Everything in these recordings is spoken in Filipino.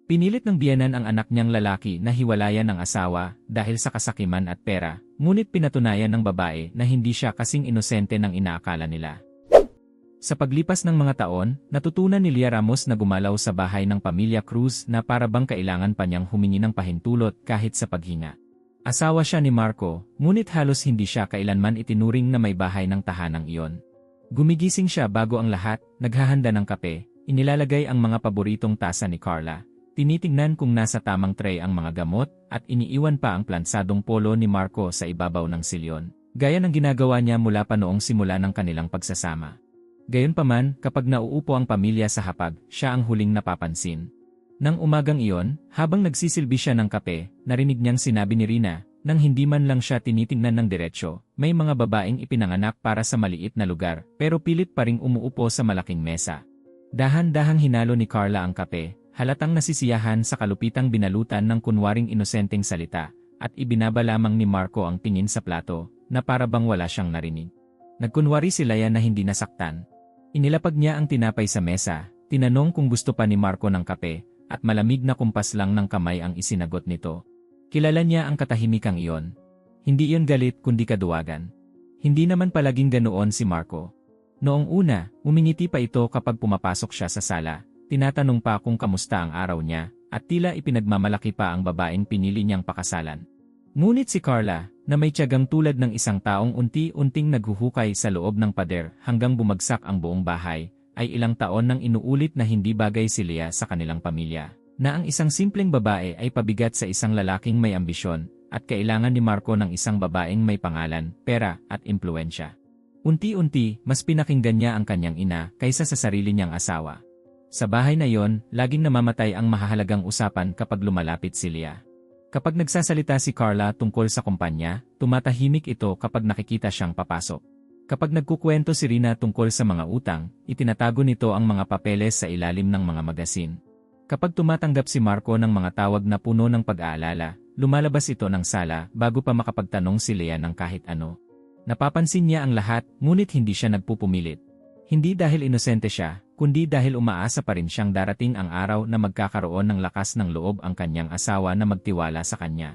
Pinilit ng biyenan ang anak niyang lalaki na hiwalayan ng asawa dahil sa kasakiman at pera, ngunit pinatunayan ng babae na hindi siya kasing inosente ng inaakala nila. Sa paglipas ng mga taon, natutunan ni Lia Ramos na gumalaw sa bahay ng pamilya Cruz na para bang kailangan pa niyang humingi ng pahintulot kahit sa paghinga. Asawa siya ni Marco, ngunit halos hindi siya kailanman itinuring na may bahay ng tahanang iyon. Gumigising siya bago ang lahat, naghahanda ng kape, inilalagay ang mga paboritong tasa ni Carla. Tinitingnan kung nasa tamang tray ang mga gamot at iniiwan pa ang plansadong polo ni Marco sa ibabaw ng silyon, gaya ng ginagawa niya mula pa noong simula ng kanilang pagsasama. Gayunpaman, kapag nauupo ang pamilya sa hapag, siya ang huling napapansin. Nang umagang iyon, habang nagsisilbi siya ng kape, narinig niyang sinabi ni Rina, nang hindi man lang siya tinitingnan ng diretsyo, may mga babaeng ipinanganak para sa maliit na lugar, pero pilit pa ring umuupo sa malaking mesa. Dahan-dahang hinalo ni Carla ang kape. Halatang nasisiyahan sa kalupitang binalutan ng kunwaring inosenteng salita, at ibinaba lamang ni Marco ang tingin sa plato, na para bang wala siyang narinig. Nagkunwari si Lia na hindi nasaktan. Inilapag niya ang tinapay sa mesa, tinanong kung gusto pa ni Marco ng kape, at malamig na kumpas lang ng kamay ang isinagot nito. Kilala niya ang katahimikang iyon. Hindi iyon galit kundi kaduwagan. Hindi naman palaging ganoon si Marco. Noong una, umingiti pa ito kapag pumapasok siya sa sala. Tinatanong pa kung kamusta ang araw niya, at tila ipinagmamalaki pa ang babaeng pinili niyang pakasalan. Ngunit si Carla, na may tiyagang tulad ng isang taong unti-unting naghuhukay sa loob ng pader hanggang bumagsak ang buong bahay, ay ilang taon nang inuulit na hindi bagay si Lia sa kanilang pamilya, na ang isang simpleng babae ay pabigat sa isang lalaking may ambisyon, at kailangan ni Marco ng isang babaeng may pangalan, pera, at impluensya. Unti-unti, mas pinakinggan niya ang kanyang ina kaysa sa sarili niyang asawa. Sa bahay na yon, laging namamatay ang mahahalagang usapan kapag lumalapit si Lia. Kapag nagsasalita si Carla tungkol sa kumpanya, tumatahimik ito kapag nakikita siyang papasok. Kapag nagkukwento si Rina tungkol sa mga utang, itinatago nito ang mga papeles sa ilalim ng mga magasin. Kapag tumatanggap si Marco ng mga tawag na puno ng pag-aalala, lumalabas ito ng sala bago pa makapagtanong si Lia ng kahit ano. Napapansin niya ang lahat, ngunit hindi siya nagpupumilit. Hindi dahil inosente siya, kundi dahil umaasa pa rin siyang darating ang araw na magkakaroon ng lakas ng loob ang kanyang asawa na magtiwala sa kanya.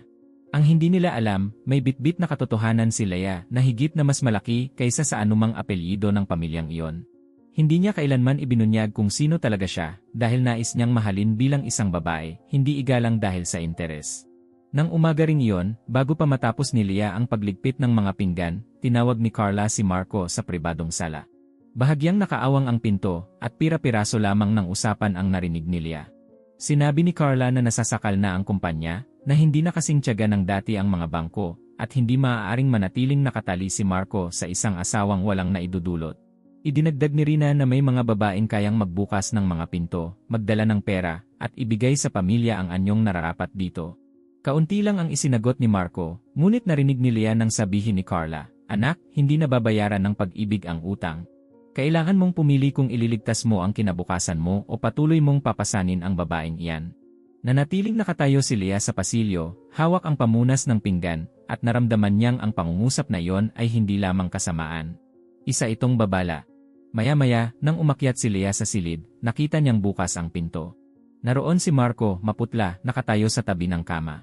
Ang hindi nila alam, may bitbit na katotohanan si Lia na higit na mas malaki kaysa sa anumang apelyido ng pamilyang iyon. Hindi niya kailanman ibinunyag kung sino talaga siya, dahil nais niyang mahalin bilang isang babae, hindi igalang dahil sa interes. Nang umaga ring iyon, bago pa matapos ni Lia ang pagligpit ng mga pinggan, tinawag ni Carla si Marco sa pribadong sala. Bahagyang nakaawang ang pinto, at pira-piraso lamang ng usapan ang narinig ni Lia. Sinabi ni Carla na nasasakal na ang kumpanya, na hindi na kasing tiyaga ng dati ang mga bangko, at hindi maaaring manatiling nakatali si Marco sa isang asawang walang naidudulot. Idinagdag ni Rina na may mga babaeng kayang magbukas ng mga pinto, magdala ng pera, at ibigay sa pamilya ang anyong nararapat dito. Kaunti lang ang isinagot ni Marco, ngunit narinig ni Lia nang sabihin ni Carla, "Anak, hindi nababayaran ng pag-ibig ang utang. Kailangan mong pumili kung ililigtas mo ang kinabukasan mo o patuloy mong papasanin ang babaeng iyan." Nanatiling nakatayo si Lia sa pasilyo, hawak ang pamunas ng pinggan, at naramdaman niyang ang pangungusap na iyon ay hindi lamang kasamaan. Isa itong babala. Maya-maya, nang umakyat si Lia sa silid, nakita niyang bukas ang pinto. Naroon si Marco, maputla, nakatayo sa tabi ng kama.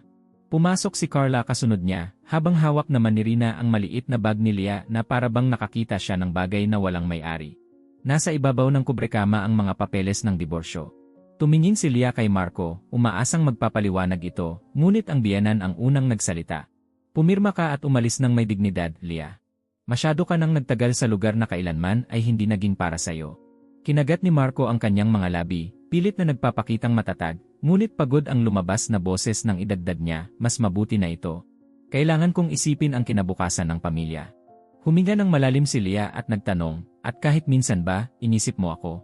Pumasok si Carla kasunod niya, habang hawak naman ni Rina ang maliit na bag ni Lia na parabang nakakita siya ng bagay na walang may-ari. Nasa ibabaw ng kubrekama ang mga papeles ng diborsyo. Tumingin si Lia kay Marco, umaasang magpapaliwanag ito, ngunit ang biyenan ang unang nagsalita. "Pumirma ka at umalis ng may dignidad, Lia. Masyado ka nang nagtagal sa lugar na kailanman ay hindi naging para sa'yo." Kinagat ni Marco ang kanyang mga labi, pilit na nagpapakitang matatag, ngunit pagod ang lumabas na boses ng idagdag niya, "Mas mabuti na ito. Kailangan kong isipin ang kinabukasan ng pamilya." Huminga ng malalim si Lia at nagtanong, "At kahit minsan ba, inisip mo ako?"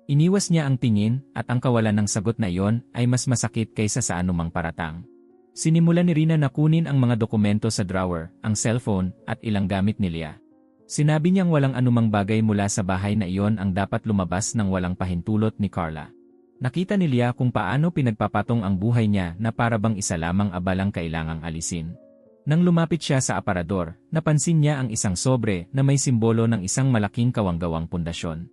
Iniwas niya ang tingin, at ang kawalan ng sagot na iyon ay mas masakit kaysa sa anumang paratang. Sinimulan ni Rina na kunin ang mga dokumento sa drawer, ang cellphone, at ilang gamit ni Lia. Sinabi niyang walang anumang bagay mula sa bahay na iyon ang dapat lumabas ng walang pahintulot ni Carla. Nakita ni Lia kung paano pinagpapatong ang buhay niya na parabang isa lamang abalang kailangang alisin. Nang lumapit siya sa aparador, napansin niya ang isang sobre na may simbolo ng isang malaking kawanggawang pundasyon.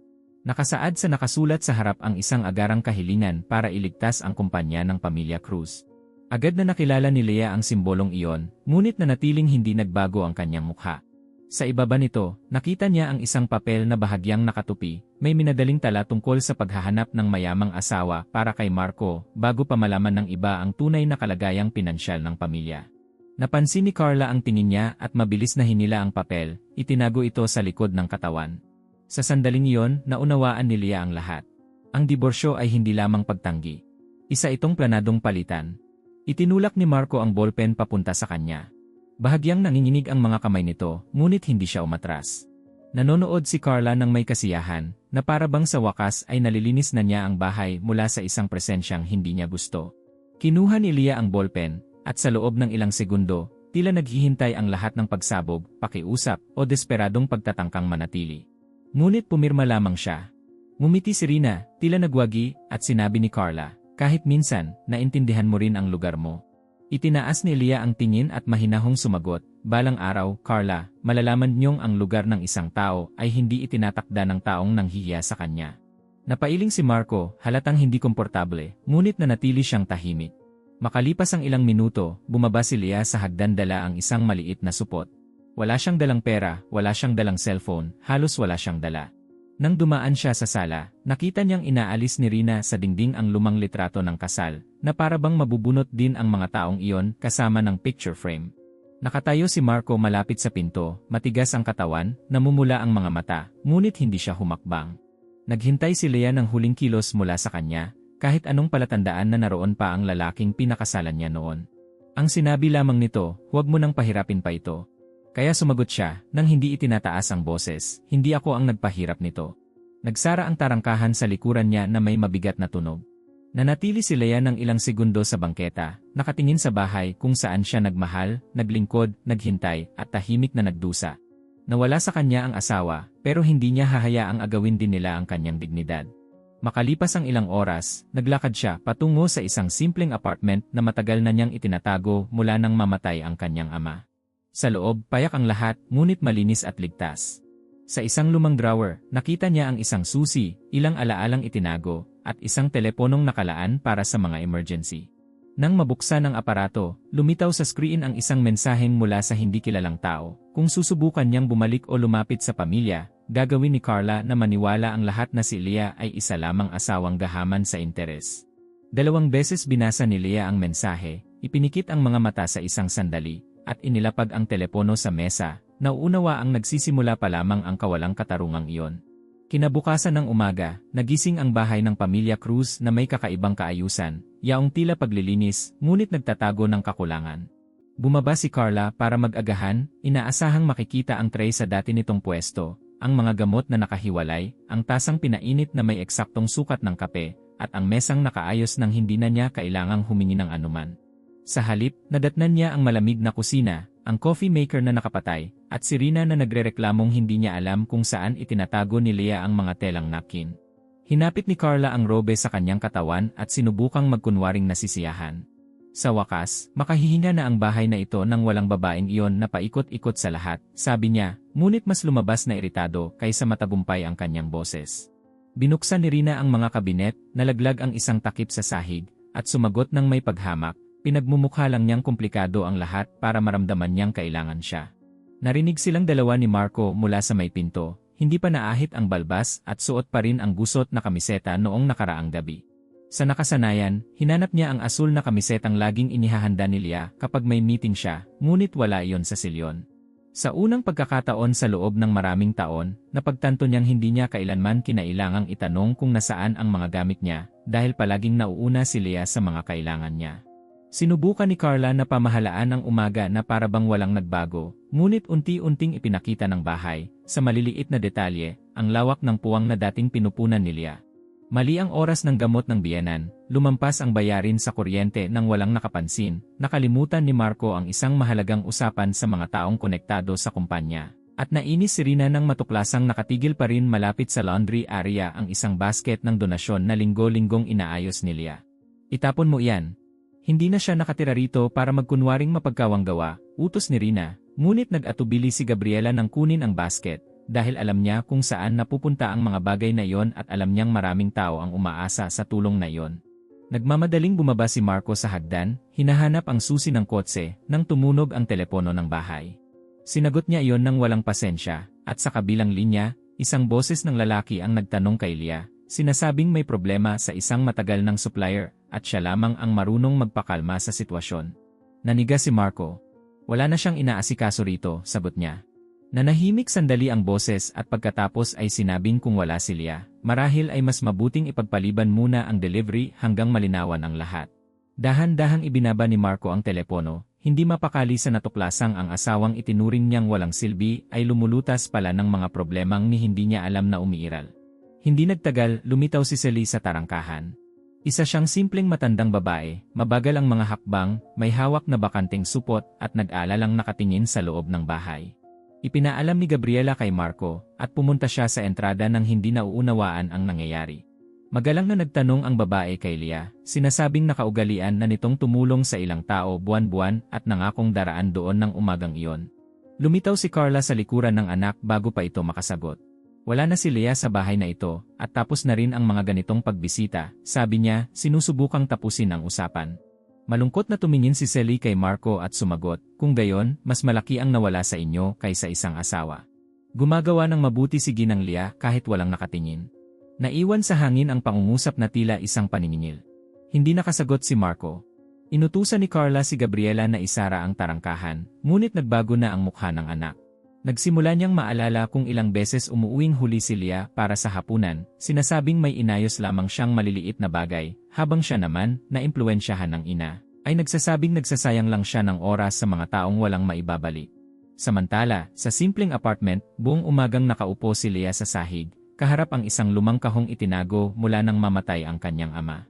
Nakasaad sa nakasulat sa harap ang isang agarang kahilingan para iligtas ang kumpanya ng pamilya Cruz. Agad na nakilala ni Leah ang simbolong iyon, ngunit nanatiling hindi nagbago ang kanyang mukha. Sa ibaba nito, nakita niya ang isang papel na bahagyang nakatupi, may minadaling tala tungkol sa paghahanap ng mayamang asawa para kay Marco bago pa malaman ng iba ang tunay na kalagayang pinansyal ng pamilya. Napansin ni Carla ang tingin niya at mabilis na hinila ang papel, itinago ito sa likod ng katawan. Sa sandaling iyon, naunawaan ni Leah ang lahat. Ang diborsyo ay hindi lamang pagtanggi. Isa itong planadong palitan. Itinulak ni Marco ang ballpen papunta sa kanya. Bahagyang nanginginig ang mga kamay nito, ngunit hindi siya umatras. Nanonood si Carla ng may kasiyahan, na para bang sa wakas ay nalilinis na niya ang bahay mula sa isang presensyang hindi niya gusto. Kinuha ni Leah ang ballpen, at sa loob ng ilang segundo, tila naghihintay ang lahat ng pagsabog, pakiusap, o desperadong pagtatangkang manatili. Ngunit pumirma lamang siya. Ngumiti si Rina, tila nagwagi, at sinabi ni Carla, kahit minsan, naintindihan mo rin ang lugar mo. Itinaas ni Leah ang tingin at mahinahong sumagot, balang araw, Carla, malalaman niyong ang lugar ng isang tao ay hindi itinatakda ng taong nanghihiya sa kanya. Napailing si Marco, halatang hindi komportable, ngunit nanatili siyang tahimik. Makalipas ang ilang minuto, bumaba si Leah sa hagdan dala ang isang maliit na supot. Wala siyang dalang pera, wala siyang dalang cellphone, halos wala siyang dala. Nang dumaan siya sa sala, nakita niyang inaalis ni Rina sa dingding ang lumang litrato ng kasal, na para bang mabubunot din ang mga taong iyon kasama ng picture frame. Nakatayo si Marco malapit sa pinto, matigas ang katawan, namumula ang mga mata, ngunit hindi siya humakbang. Naghintay si Leah ng huling kilos mula sa kanya, kahit anong palatandaan na naroon pa ang lalaking pinakasalan niya noon. Ang sinabi lamang nito, huwag mo nang pahirapin pa ito. Kaya sumagot siya, nang hindi itinataas ang boses, hindi ako ang nagpahirap nito. Nagsara ang tarangkahan sa likuran niya na may mabigat na tunog. Nanatili si Leah ng ilang segundo sa bangketa, nakatingin sa bahay kung saan siya nagmahal, naglingkod, naghintay, at tahimik na nagdusa. Nawala sa kanya ang asawa, pero hindi niya hahayaang agawin din nila ang kanyang dignidad. Makalipas ang ilang oras, naglakad siya patungo sa isang simpleng apartment na matagal na niyang itinatago mula nang mamatay ang kanyang ama. Sa loob, payak ang lahat, ngunit malinis at ligtas. Sa isang lumang drawer, nakita niya ang isang susi, ilang alaalang itinago, at isang teleponong nakalaan para sa mga emergency. Nang mabuksan ang aparato, lumitaw sa screen ang isang mensaheng mula sa hindi kilalang tao. Kung susubukan niyang bumalik o lumapit sa pamilya, gagawin ni Carla na maniwala ang lahat na si Leah ay isa lamang asawang gahaman sa interes. 2 beses binasa ni Leah ang mensahe, ipinikit ang mga mata sa isang sandali, at inilapag ang telepono sa mesa, nauunawa ang nagsisimula pa lamang ang kawalang katarungang iyon. Kinabukasan ng umaga, nagising ang bahay ng pamilya Cruz na may kakaibang kaayusan, yaong tila paglilinis, ngunit nagtatago ng kakulangan. Bumaba si Carla para mag-agahan, inaasahang makikita ang tray sa dati nitong pwesto, ang mga gamot na nakahiwalay, ang tasang pinainit na may eksaktong sukat ng kape, at ang mesang nakaayos nang hindi na niya kailangang humingi ng anuman. Sa halip, nadatnan niya ang malamig na kusina, ang coffee maker na nakapatay, at si Rina na nagrereklamong hindi niya alam kung saan itinatago ni Leah ang mga telang napkin. Hinapit ni Carla ang robe sa kanyang katawan at sinubukang magkunwaring nasisiyahan. Sa wakas, makahihinga na ang bahay na ito nang walang babaeng iyon na paikot-ikot sa lahat, sabi niya, ngunit mas lumabas na iritado kaysa matagumpay ang kanyang boses. Binuksan ni Rina ang mga kabinet, nalaglag ang isang takip sa sahig, at sumagot ng may paghamak. Pinagmumukha lang niyang komplikado ang lahat para maramdaman niyang kailangan siya. Narinig silang dalawa ni Marco mula sa may pinto, hindi pa naahit ang balbas at suot pa rin ang gusot na kamiseta noong nakaraang gabi. Sa nakasanayan, hinanap niya ang asul na kamisetang laging inihahanda ni Leah kapag may meeting siya, ngunit wala iyon sa silyon. Sa unang pagkakataon sa loob ng maraming taon, napagtanto niyang hindi niya kailanman kinailangang itanong kung nasaan ang mga gamit niya, dahil palaging nauuna si Leah sa mga kailangan niya. Sinubukan ni Carla na pamahalaan ang umaga na para bang walang nagbago, ngunit unti-unting ipinakita ng bahay, sa maliliit na detalye, ang lawak ng puwang na dating pinupunan ni Leah. Mali ang oras ng gamot ng biyenan, lumampas ang bayarin sa kuryente nang walang nakapansin, nakalimutan ni Marco ang isang mahalagang usapan sa mga taong konektado sa kumpanya. At nainis si Rina nang matuklasang nakatigil pa rin malapit sa laundry area ang isang basket ng donasyon na linggo-linggong inaayos ni Leah. Itapon mo iyan. Hindi na siya nakatira rito para magkunwaring mapagkawanggawa, utos ni Rina, ngunit nag-atubili si Gabriela nang kunin ang basket, dahil alam niya kung saan napupunta ang mga bagay na iyon at alam niyang maraming tao ang umaasa sa tulong na iyon. Nagmamadaling bumaba si Marco sa hagdan, hinahanap ang susi ng kotse nang tumunog ang telepono ng bahay. Sinagot niya iyon nang walang pasensya, at sa kabilang linya, isang boses ng lalaki ang nagtanong kay Leah, sinasabing may problema sa isang matagal ng supplier at siya lamang ang marunong magpakalma sa sitwasyon. Naniga si Marco. Wala na siyang inaasikaso rito, sagot niya. Nanahimik sandali ang boses at pagkatapos ay sinabing kung wala si Leah, marahil ay mas mabuting ipagpaliban muna ang delivery hanggang malinawan ang lahat. Dahan-dahang ibinaba ni Marco ang telepono, hindi mapakali sa natuklasang ang asawang itinuring niyang walang silbi ay lumulutas pala ng mga problemang ni hindi niya alam na umiiral. Hindi nagtagal, lumitaw si Celie sa tarangkahan. Isa siyang simpleng matandang babae, mabagal ang mga hakbang, may hawak na bakanting supot at nag-aalalang nakatingin sa loob ng bahay. Ipinaalam ni Gabriela kay Marco at pumunta siya sa entrada nang hindi nauunawaan ang nangyayari. Magalang na nagtanong ang babae kay Leah, sinasabing nakaugalian na nitong tumulong sa ilang tao buwan-buwan at nangakong daraan doon ng umagang iyon. Lumitaw si Carla sa likuran ng anak bago pa ito makasagot. Wala na si Leah sa bahay na ito at tapos na rin ang mga ganitong pagbisita, sabi niya, sinusubukang tapusin ang usapan. Malungkot na tumingin si Celie kay Marco at sumagot, kung gayon, mas malaki ang nawala sa inyo kaysa isang asawa. Gumagawa ng mabuti si Ginang Leah kahit walang nakatingin. Naiwan sa hangin ang pangungusap na tila isang paniningil. Hindi nakasagot si Marco. Inutusan ni Carla si Gabriela na isara ang tarangkahan, ngunit nagbago na ang mukha ng anak. Nagsimula niyang maalala kung ilang beses umuuwing huli si Leah para sa hapunan, sinasabing may inayos lamang siyang maliliit na bagay, habang siya naman, na impluwensyahan ng ina, ay nagsasabing nagsasayang lang siya ng oras sa mga taong walang maibabalik. Samantala, sa simpleng apartment, buong umagang nakaupo si Leah sa sahig, kaharap ang isang lumang kahong itinago mula nang mamatay ang kanyang ama.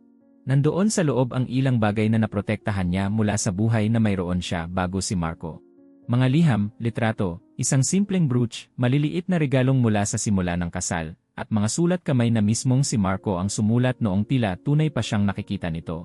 Nandoon sa loob ang ilang bagay na naprotektahan niya mula sa buhay na mayroon siya bago si Marco. Mga liham, litrato, isang simpleng brooch, maliliit na regalong mula sa simula ng kasal, at mga sulat kamay na mismong si Marco ang sumulat noong tila tunay pa siyang nakikita nito.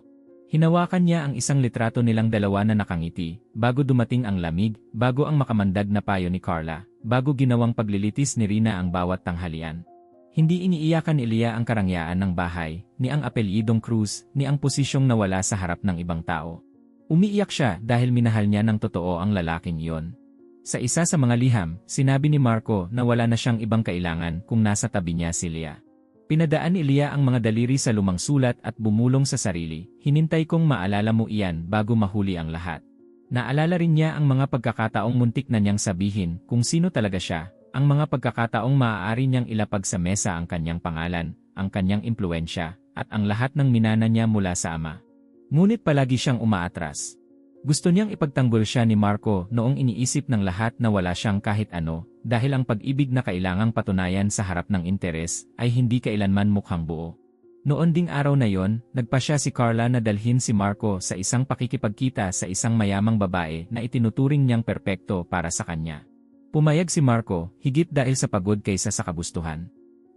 Hinawakan niya ang isang litrato nilang dalawa na nakangiti, bago dumating ang lamig, bago ang makamandag na payo ni Carla, bago ginawang paglilitis ni Rina ang bawat tanghalian. Hindi iniiyakan ni Leah ang karangyaan ng bahay, ni ang apelyidong Cruz, ni ang posisyong nawala sa harap ng ibang tao. Umiiyak siya dahil minahal niya ng totoo ang lalaking iyon. Sa isa sa mga liham, sinabi ni Marco na wala na siyang ibang kailangan kung nasa tabi niya si Leah. Pinadaan ni Leah ang mga daliri sa lumang sulat at bumulong sa sarili, hinintay kong maalala mo iyan bago mahuli ang lahat. Naalala rin niya ang mga pagkakataong muntik na niyang sabihin kung sino talaga siya, ang mga pagkakataong maaari niyang ilapag sa mesa ang kanyang pangalan, ang kanyang impluwensya, at ang lahat ng minana niya mula sa ama. Ngunit palagi siyang umaatras. Gusto niyang ipagtanggol siya ni Marco noong iniisip ng lahat na wala siyang kahit ano, dahil ang pag-ibig na kailangang patunayan sa harap ng interes ay hindi kailanman mukhang buo. Noon ding araw na yon, nagpasya si Carla na dalhin si Marco sa isang pakikipagkita sa isang mayamang babae na itinuturing niyang perpekto para sa kanya. Pumayag si Marco, higit dahil sa pagod kaysa sa kagustuhan.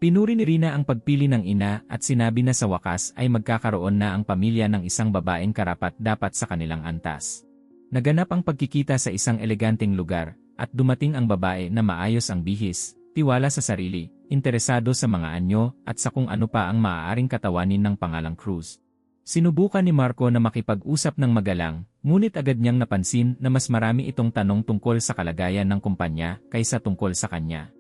Pinuri ni Rina ang pagpili ng ina at sinabi na sa wakas ay magkakaroon na ang pamilya ng isang babaeng karapat-dapat sa kanilang antas. Naganap ang pagkikita sa isang eleganteng lugar, at dumating ang babae na maayos ang bihis, tiwala sa sarili, interesado sa mga anyo at sa kung ano pa ang maaaring katawanin ng pangalang Cruz. Sinubukan ni Marco na makipag-usap ng magalang, ngunit agad niyang napansin na mas marami itong tanong tungkol sa kalagayan ng kumpanya kaysa tungkol sa kanya.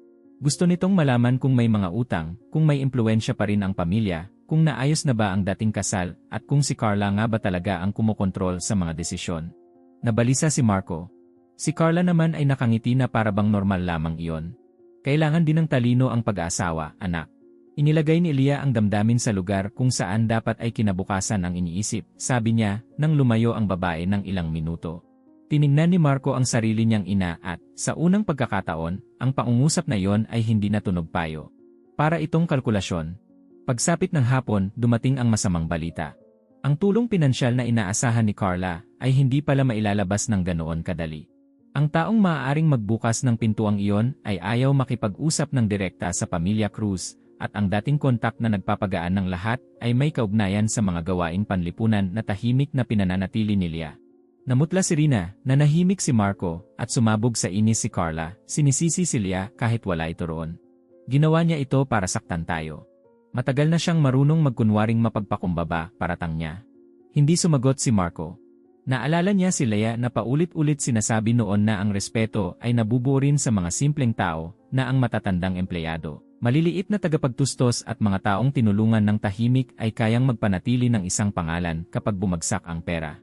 Gusto nitong malaman kung may mga utang, kung may impluwensya pa rin ang pamilya, kung naayos na ba ang dating kasal, at kung si Carla nga ba talaga ang kumokontrol sa mga desisyon. Nabalisa si Marco. Si Carla naman ay nakangiti na parabang normal lamang iyon. Kailangan din ng talino ang pag-aasawa, anak. Inilagay ni Leah ang damdamin sa lugar kung saan dapat ay kinabukasan ang iniisip, sabi niya, nang lumayo ang babae ng ilang minuto. Tiningnan ni Marco ang sarili niyang ina at, sa unang pagkakataon, ang pangungusap na iyon ay hindi natunog payo. Para itong kalkulasyon. Pagsapit ng hapon, dumating ang masamang balita. Ang tulong pinansyal na inaasahan ni Carla ay hindi pala mailalabas ng ganoon kadali. Ang taong maaaring magbukas ng pintuang iyon ay ayaw makipag-usap ng direkta sa pamilya Cruz, at ang dating kontak na nagpapagaan ng lahat ay may kaugnayan sa mga gawaing panlipunan na tahimik na pinananatili ni Leah. Namutla si Rina, nanahimik si Marco, at sumabog sa inis si Carla, sinisisi si Leah kahit wala ito roon. Ginawa niya ito para saktan tayo. Matagal na siyang marunong magkunwaring mapagpakumbaba, paratang niya. Hindi sumagot si Marco. Naalala niya si Leah na paulit-ulit sinasabi noon na ang respeto ay nabubuo rin sa mga simpleng tao, na ang matatandang empleyado, maliliit na tagapagtustos at mga taong tinulungan ng tahimik ay kayang magpanatili ng isang pangalan kapag bumagsak ang pera.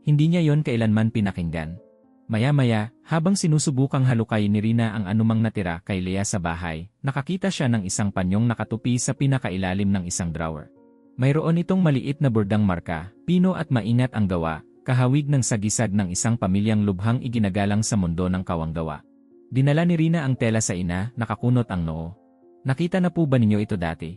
Hindi niya yon kailanman pinakinggan. Maya-maya, habang sinusubukang halukayin ni Rina ang anumang natira kay Leah sa bahay, nakakita siya ng isang panyong nakatupi sa pinakailalim ng isang drawer. Mayroon itong maliit na bordang marka, pino at maingat ang gawa, kahawig ng sagisag ng isang pamilyang lubhang iginagalang sa mundo ng kawanggawa. Dinala ni Rina ang tela sa ina, nakakunot ang noo. Nakita na po ba ninyo ito dati?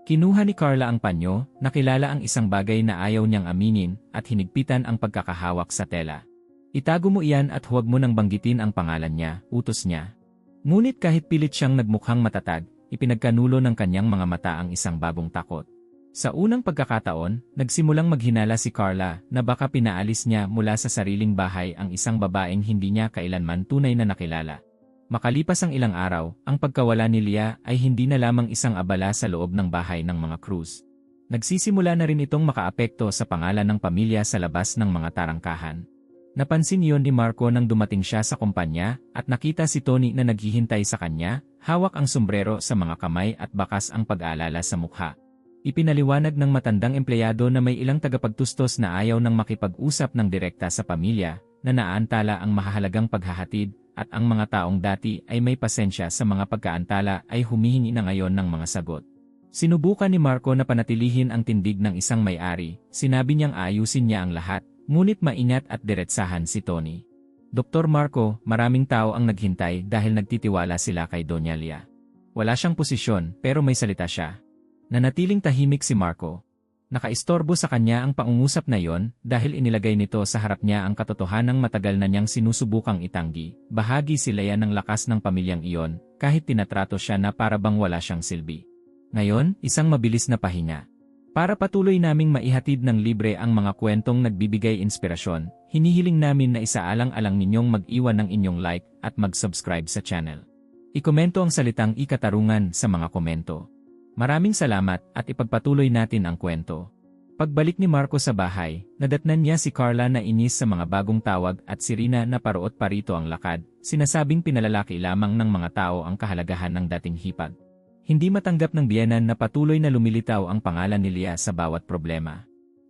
Kinuha ni Carla ang panyo, nakilala ang isang bagay na ayaw niyang aminin, at hinigpitan ang pagkakahawak sa tela. Itago mo iyan at huwag mo nang banggitin ang pangalan niya, utos niya. Ngunit kahit pilit siyang nagmukhang matatag, ipinagkanulo ng kanyang mga mata ang isang bagong takot. Sa unang pagkakataon, nagsimulang maghinala si Carla na baka pinaalis niya mula sa sariling bahay ang isang babaeng hindi niya kailanman tunay na nakilala. Makalipas ang ilang araw, ang pagkawala ni Leah ay hindi na lamang isang abala sa loob ng bahay ng mga Cruz. Nagsisimula na rin itong makaapekto sa pangalan ng pamilya sa labas ng mga tarangkahan. Napansin iyon ni Marco nang dumating siya sa kumpanya at nakita si Tony na naghihintay sa kanya, hawak ang sombrero sa mga kamay at bakas ang pag-aalala sa mukha. Ipinaliwanag ng matandang empleyado na may ilang tagapagtustos na ayaw nang makipag-usap ng direkta sa pamilya, na naantala ang mahahalagang paghahatid, at ang mga taong dati ay may pasensya sa mga pagkaantala ay humihingi na ngayon ng mga sagot. Sinubukan ni Marco na panatilihin ang tindig ng isang may-ari, sinabi niyang ayusin niya ang lahat, ngunit maingat at diretsahan si Tony. Dr. Marco, maraming tao ang naghintay dahil nagtitiwala sila kay Doña Leah. Wala siyang posisyon pero may salita siya. Nanatiling tahimik si Marco. Nakaistorbo sa kanya ang pangungusap na yon dahil inilagay nito sa harap niya ang katotohanang matagal na niyang sinusubukang itanggi. Bahagi si Leah ng lakas ng pamilyang iyon, kahit tinatrato siya na para bang wala siyang silbi. Ngayon, isang mabilis na pahinga. Para patuloy naming maihatid ng libre ang mga kwentong nagbibigay inspirasyon, hinihiling namin na isaalang-alang ninyong mag-iwan ng inyong like at mag-subscribe sa channel. Ikomento ang salitang ikatarungan sa mga komento. Maraming salamat at ipagpatuloy natin ang kwento. Pagbalik ni Marco sa bahay, nadatnan niya si Carla na inis sa mga bagong tawag at si Rina na paruot parito ang lakad, sinasabing pinalalaki lamang ng mga tao ang kahalagahan ng dating hipag. Hindi matanggap ng biyenan na patuloy na lumilitaw ang pangalan ni Leah sa bawat problema.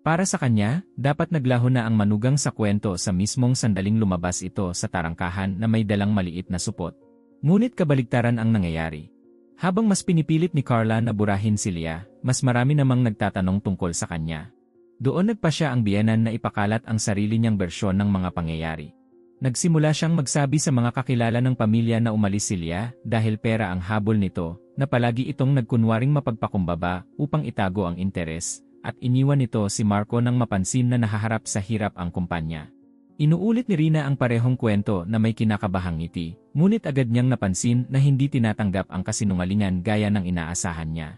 Para sa kanya, dapat naglaho na ang manugang sa kwento sa mismong sandaling lumabas ito sa tarangkahan na may dalang maliit na supot. Ngunit kabaligtaran ang nangyayari. Habang mas pinipilit ni Carla na burahin si Leah, mas marami namang nagtatanong tungkol sa kanya. Doon nagpasya ang biyenan na ipakalat ang sarili niyang bersyon ng mga pangyayari. Nagsimula siyang magsabi sa mga kakilala ng pamilya na umalis si Leah dahil pera ang habol nito, na palagi itong nagkunwaring mapagpakumbaba upang itago ang interes, at iniwan nito si Marco nang mapansin na nahaharap sa hirap ang kumpanya. Inuulit ni Rina ang parehong kwento na may kinakabahang ngiti, ngunit agad niyang napansin na hindi tinatanggap ang kasinungalingan gaya ng inaasahan niya.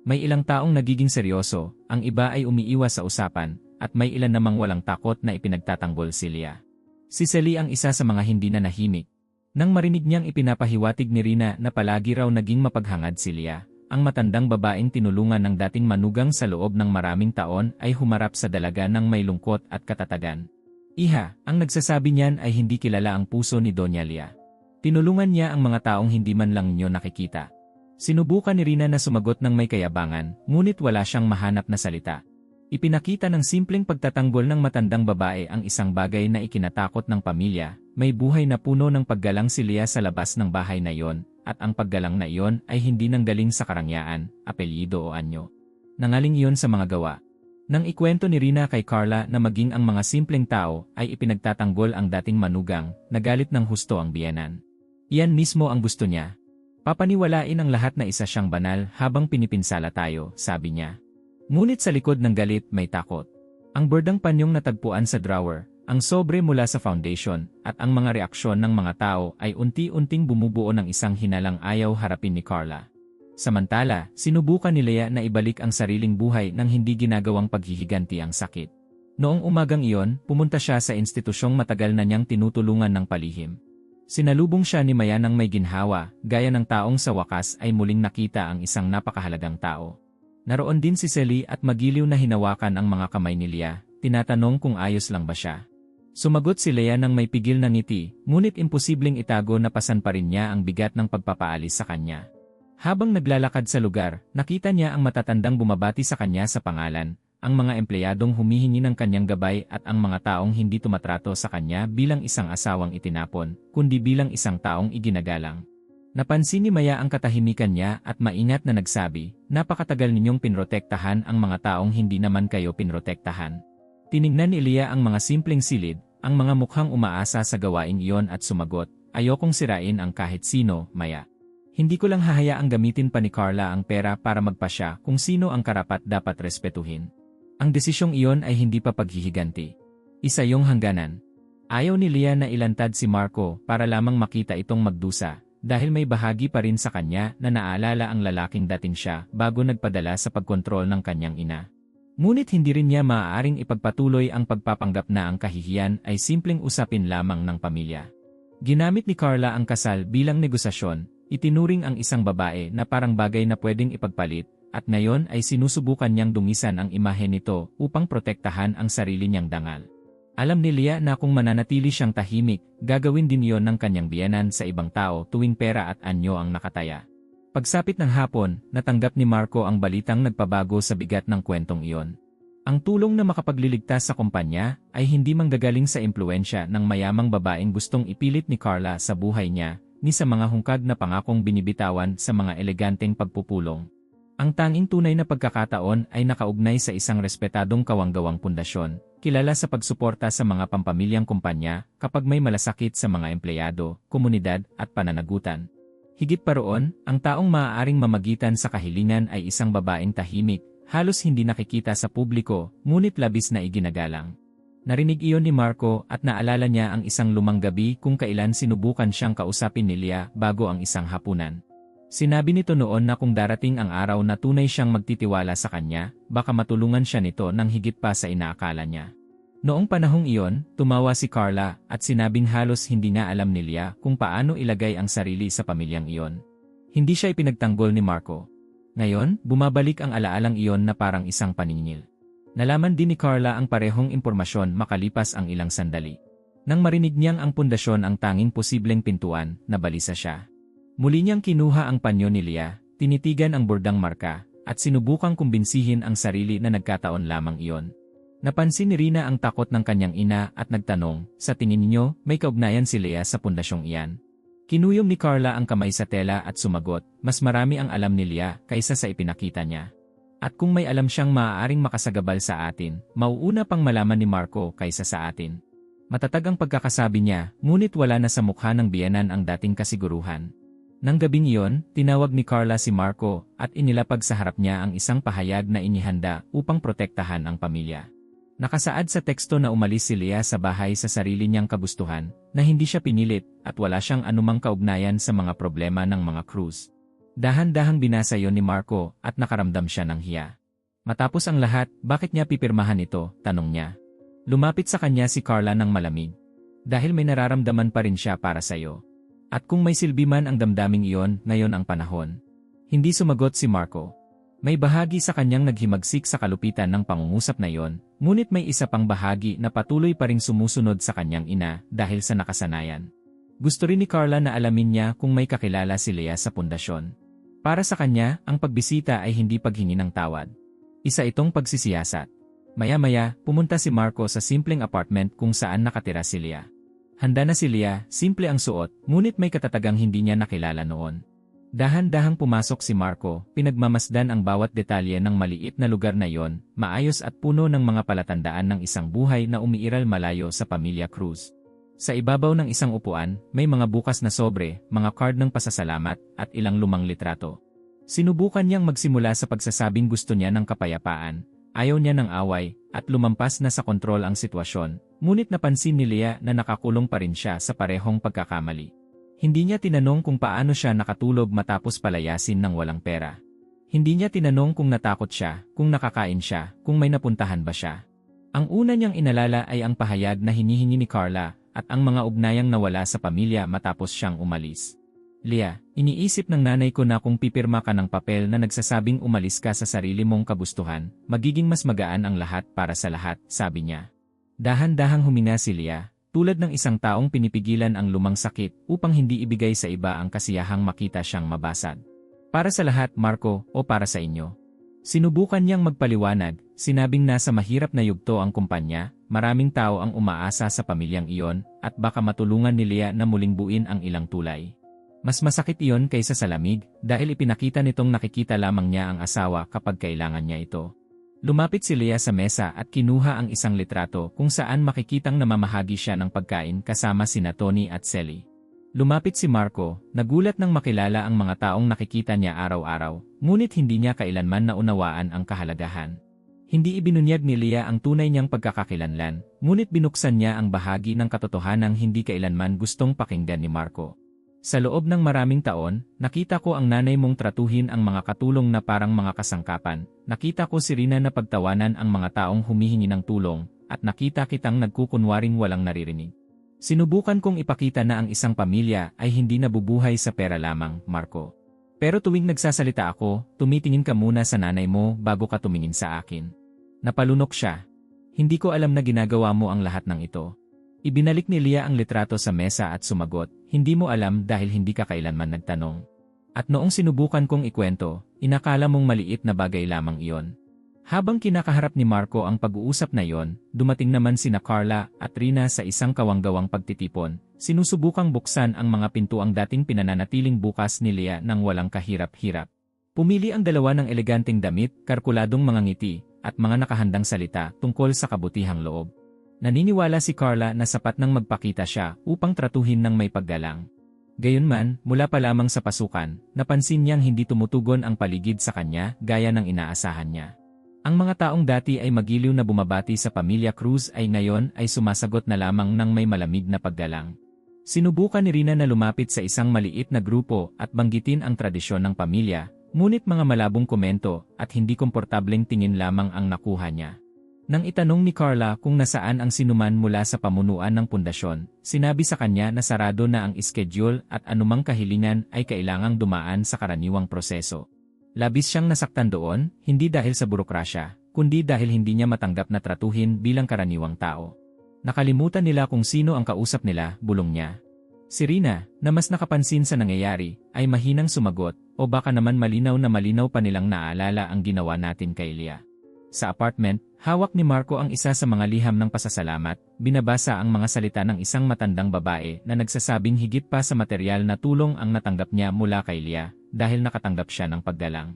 May ilang taong nagiging seryoso, ang iba ay umiiwas sa usapan, at may ilan namang walang takot na ipinagtatanggol si Leah. Si Sally ang isa sa mga hindi na nahimik. Nang marinig niyang ipinapahiwatig ni Rina na palagi raw naging mapaghangad si Leah, ang matandang babaeng tinulungan ng dating manugang sa loob ng maraming taon ay humarap sa dalaga ng may lungkot at katatagan. Iha, ang nagsasabi niyan ay hindi kilala ang puso ni Doña Leah. Tinulungan niya ang mga taong hindi man lang niyo nakikita. Sinubukan ni Rina na sumagot ng may kayabangan, ngunit wala siyang mahanap na salita. Ipinakita ng simpleng pagtatanggol ng matandang babae ang isang bagay na ikinatakot ng pamilya, may buhay na puno ng paggalang si Leah sa labas ng bahay na iyon, at ang paggalang na iyon ay hindi nanggaling sa karangyaan, apelyido o anyo. Nangaling iyon sa mga gawa. Nang ikwento ni Rina kay Carla na maging ang mga simpleng tao ay ipinagtatanggol ang dating manugang, nagalit ng husto ang biyenan. Iyan mismo ang gusto niya. Papaniwalain ang lahat na isa siyang banal habang pinipinsala tayo, sabi niya. Ngunit sa likod ng galit may takot. Ang bordang panyong natagpuan sa drawer, ang sobre mula sa foundation, at ang mga reaksyon ng mga tao ay unti-unting bumubuo ng isang hinalang ayaw harapin ni Carla. Samantala, sinubukan ni Leah na ibalik ang sariling buhay nang hindi ginagawang paghihiganti ang sakit. Noong umagang iyon, pumunta siya sa institusyong matagal na niyang tinutulungan ng palihim. Sinalubong siya ni Maya ng may ginhawa, gaya ng taong sa wakas ay muling nakita ang isang napakahalagang tao. Naroon din si Sally at magiliw na hinawakan ang mga kamay ni Leah, tinatanong kung ayos lang ba siya. Sumagot si Leah ng may pigil na ngiti, ngunit imposibleng itago na pasan pa rin niya ang bigat ng pagpapaalis sa kanya. Habang naglalakad sa lugar, nakita niya ang matatandang bumabati sa kanya sa pangalan, ang mga empleyadong humihingi ng kanyang gabay at ang mga taong hindi tumatrato sa kanya bilang isang asawang itinapon, kundi bilang isang taong iginagalang. Napansin ni Maya ang katahimikan niya at maingat na nagsabi, "Napakatagal ninyong pinrotektahan ang mga taong hindi naman kayo pinrotektahan." Tinignan ni Leah ang mga simpleng silid, ang mga mukhang umaasa sa gawaing iyon at sumagot, "Ayokong sirain ang kahit sino, Maya. Hindi ko lang hahayaang gamitin pa ni Carla ang pera para magpasya kung sino ang karapat dapat respetuhin. Ang desisyong iyon ay hindi pa paghihiganti. Isa yung hangganan." Ayaw ni Leah na ilantad si Marco para lamang makita itong magdusa, dahil may bahagi pa rin sa kanya na naalala ang lalaking dating siya bago nagpadala sa pagkontrol ng kanyang ina. Ngunit hindi rin niya maaaring ipagpatuloy ang pagpapanggap na ang kahihiyan ay simpleng usapin lamang ng pamilya. Ginamit ni Carla ang kasal bilang negosasyon, itinuring ang isang babae na parang bagay na pwedeng ipagpalit, at ngayon ay sinusubukan niyang dungisan ang imahe nito upang protektahan ang sarili niyang dangal. Alam ni Leah na kung mananatili siyang tahimik, gagawin din iyon ng kanyang biyenan sa ibang tao tuwing pera at anyo ang nakataya. Pagsapit ng hapon, natanggap ni Marco ang balitang nagpabago sa bigat ng kwentong iyon. Ang tulong na makapagliligtas sa kumpanya ay hindi manggagaling sa impluensya ng mayamang babaeng gustong ipilit ni Carla sa buhay niya, ni sa mga hungkag na pangakong binibitawan sa mga eleganteng pagpupulong. Ang tanging tunay na pagkakataon ay nakaugnay sa isang respetadong kawanggawang pundasyon, kilala sa pagsuporta sa mga pampamilyang kumpanya kapag may malasakit sa mga empleyado, komunidad at pananagutan. Higit pa roon, ang taong maaaring mamagitan sa kahilingan ay isang babaeng tahimik, halos hindi nakikita sa publiko, ngunit labis na iginagalang. Narinig iyon ni Marco at naalala niya ang isang lumang gabi kung kailan sinubukan siyang kausapin ni Leah bago ang isang hapunan. Sinabi nito noon na kung darating ang araw na tunay siyang magtitiwala sa kanya, baka matulungan siya nito ng higit pa sa inaakala niya. Noong panahong iyon, tumawa si Carla at sinabing halos hindi na alam ni Leah kung paano ilagay ang sarili sa pamilyang iyon. Hindi siya ipinagtanggol ni Marco. Ngayon, bumabalik ang alaalang iyon na parang isang paniningil. Nalaman din ni Carla ang parehong impormasyon makalipas ang ilang sandali. Nang marinig niyang ang pundasyon ang tanging posibleng pintuan, nabalisa siya. Muli niyang kinuha ang panyo ni Leah, tinitigan ang bordang marka, at sinubukang kumbinsihin ang sarili na nagkataon lamang iyon. Napansin ni Rina ang takot ng kanyang ina at nagtanong, "Sa tingin niyo, may kaugnayan si Leah sa pundasyong iyan?" Kinuyom ni Carla ang kamay sa tela at sumagot, "Mas marami ang alam ni Leah kaysa sa ipinakita niya. At kung may alam siyang maaaring makasagabal sa atin, mauuna pang malaman ni Marco kaysa sa atin." Matatag ang pagkakasabi niya, ngunit wala na sa mukha ng biyenan ang dating kasiguruhan. Nang gabing iyon, tinawag ni Carla si Marco at inilapag sa harap niya ang isang pahayag na inihanda upang protektahan ang pamilya. Nakasaad sa teksto na umalis si Leah sa bahay sa sarili niyang kagustuhan, na hindi siya pinilit at wala siyang anumang kaugnayan sa mga problema ng mga Cruz. Dahan-dahang binasa yon ni Marco at nakaramdam siya ng hiya. Matapos ang lahat, bakit niya pipirmahan ito? Tanong niya. Lumapit sa kanya si Carla ng malamig. Dahil may nararamdaman pa rin siya para sa'yo. At kung may silbi man ang damdaming iyon, ngayon ang panahon. Hindi sumagot si Marco. May bahagi sa kanyang naghimagsik sa kalupitan ng pangungusap na iyon, ngunit may isa pang bahagi na patuloy pa ring sumusunod sa kanyang ina dahil sa nakasanayan. Gusto rin ni Carla na alamin niya kung may kakilala si Leah sa pundasyon. Para sa kanya, ang pagbisita ay hindi paghingi ng tawad. Isa itong pagsisiyasat. Maya-maya, pumunta si Marco sa simpleng apartment kung saan nakatira si Leah. Handa na si Leah, simple ang suot, ngunit may katatagang hindi niya nakilala noon. Dahan-dahang pumasok si Marco, pinagmamasdan ang bawat detalye ng maliit na lugar na iyon, maayos at puno ng mga palatandaan ng isang buhay na umiiral malayo sa pamilya Cruz. Sa ibabaw ng isang upuan, may mga bukas na sobre, mga card ng pasasalamat, at ilang lumang litrato. Sinubukan niyang magsimula sa pagsasabing gusto niya ng kapayapaan, ayaw niya ng away, at lumampas na sa kontrol ang sitwasyon, ngunit napansin ni Leah na nakakulong pa rin siya sa parehong pagkakamali. Hindi niya tinanong kung paano siya nakatulog matapos palayasin ng walang pera. Hindi niya tinanong kung natakot siya, kung nakakain siya, kung may napuntahan ba siya. Ang una niyang inalala ay ang pahayag na hinihingi ni Carla at ang mga ugnayang nawala sa pamilya matapos siyang umalis. Leah, iniisip ng nanay ko na kung pipirma ka ng papel na nagsasabing umalis ka sa sarili mong kagustuhan, magiging mas magaan ang lahat para sa lahat, sabi niya. Dahan-dahang huminga si Leah, tulad ng isang taong pinipigilan ang lumang sakit upang hindi ibigay sa iba ang kasiyahang makita siyang mabasag. Para sa lahat, Marco, o para sa inyo? Sinubukan niyang magpaliwanag, sinabing nasa mahirap na yugto ang kumpanya, maraming tao ang umaasa sa pamilyang iyon, at baka matulungan ni Leah na muling buuin ang ilang tulay. Mas masakit iyon kaysa sa lamig, dahil ipinakita nitong nakikita lamang niya ang asawa kapag kailangan niya ito. Lumapit si Leah sa mesa at kinuha ang isang litrato kung saan makikitang namamahagi siya ng pagkain kasama sina Tony at Sally. Lumapit si Marco, nagulat nang makilala ang mga taong nakikita niya araw-araw, ngunit hindi niya kailanman naunawaan ang kahalagahan. Hindi ibinunyag ni Leah ang tunay niyang pagkakakilanlan, ngunit binuksan niya ang bahagi ng katotohanang hindi kailanman gustong pakinggan ni Marco. Sa loob ng maraming taon, nakita ko ang nanay mong tratuhin ang mga katulong na parang mga kasangkapan, nakita ko si Rina na pagtawanan ang mga taong humihingi ng tulong, at nakita kitang nagkukunwaring walang naririnig. Sinubukan kong ipakita na ang isang pamilya ay hindi nabubuhay sa pera lamang, Marco. Pero tuwing nagsasalita ako, tumitingin ka muna sa nanay mo bago ka tumingin sa akin. Napalunok siya. Hindi ko alam na ginagawa mo ang lahat ng ito. Ibinalik ni Leah ang litrato sa mesa at sumagot, hindi mo alam dahil hindi ka kailanman nagtanong. At noong sinubukan kong ikwento, inakala mong maliit na bagay lamang iyon. Habang kinakaharap ni Marco ang pag-uusap na iyon, dumating naman sina Carla at Rina sa isang kawanggawang pagtitipon. Sinusubukang buksan ang mga pintuang dating pinananatiling bukas ni Leah nang walang kahirap-hirap. Pumili ang dalawa ng eleganteng damit, kalkuladong mga ngiti, at mga nakahandang salita tungkol sa kabutihang loob. Naniniwala si Carla na sapat nang magpakita siya upang tratuhin ng may paggalang. Gayunman, mula pa lamang sa pasukan, napansin niyang hindi tumutugon ang paligid sa kanya gaya ng inaasahan niya. Ang mga taong dati ay magiliw na bumabati sa pamilya Cruz ay ngayon ay sumasagot na lamang ng may malamig na paggalang. Sinubukan ni Rina na lumapit sa isang maliit na grupo at banggitin ang tradisyon ng pamilya, ngunit mga malabong komento at hindi komportableng tingin lamang ang nakuha niya. Nang itanong ni Carla kung nasaan ang sinuman mula sa pamunuan ng pundasyon, sinabi sa kanya na sarado na ang iskediul at anumang kahilingan ay kailangang dumaan sa karaniwang proseso. Labis siyang nasaktan doon, hindi dahil sa burokrasya, kundi dahil hindi niya matanggap na tratuhin bilang karaniwang tao. Nakalimutan nila kung sino ang kausap nila, bulong niya. Si Rina, na mas nakapansin sa nangyayari, ay mahinang sumagot, o baka naman malinaw na malinaw pa nilang naalala ang ginawa natin kay Leah. Sa apartment, hawak ni Marco ang isa sa mga liham ng pasasalamat, binabasa ang mga salita ng isang matandang babae na nagsasabing higit pa sa material na tulong ang natanggap niya mula kay Leah, dahil nakatanggap siya ng paggalang.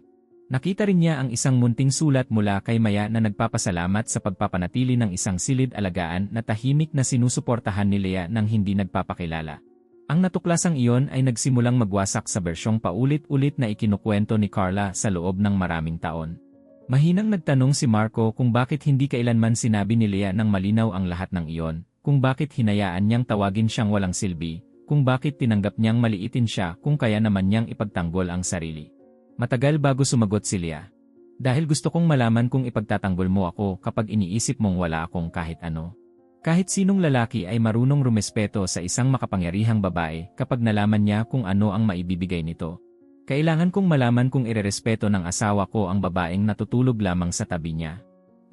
Nakita rin niya ang isang munting sulat mula kay Maya na nagpapasalamat sa pagpapanatili ng isang silid-alagaan na tahimik na sinusuportahan ni Leah nang hindi nagpapakilala. Ang natuklasang iyon ay nagsimulang magwasak sa bersyong paulit-ulit na ikinukwento ni Carla sa loob ng maraming taon. Mahinang nagtanong si Marco kung bakit hindi kailanman sinabi ni Leah ng malinaw ang lahat ng iyon, kung bakit hinayaan niyang tawagin siyang walang silbi, kung bakit tinanggap niyang maliitin siya kung kaya naman niyang ipagtanggol ang sarili. Matagal bago sumagot si Leah. Dahil gusto kong malaman kung ipagtatanggol mo ako kapag iniisip mong wala akong kahit ano. Kahit sinong lalaki ay marunong rumespeto sa isang makapangyarihang babae kapag nalaman niya kung ano ang maibibigay nito. Kailangan kong malaman kung irerespeto ng asawa ko ang babaeng natutulog lamang sa tabi niya.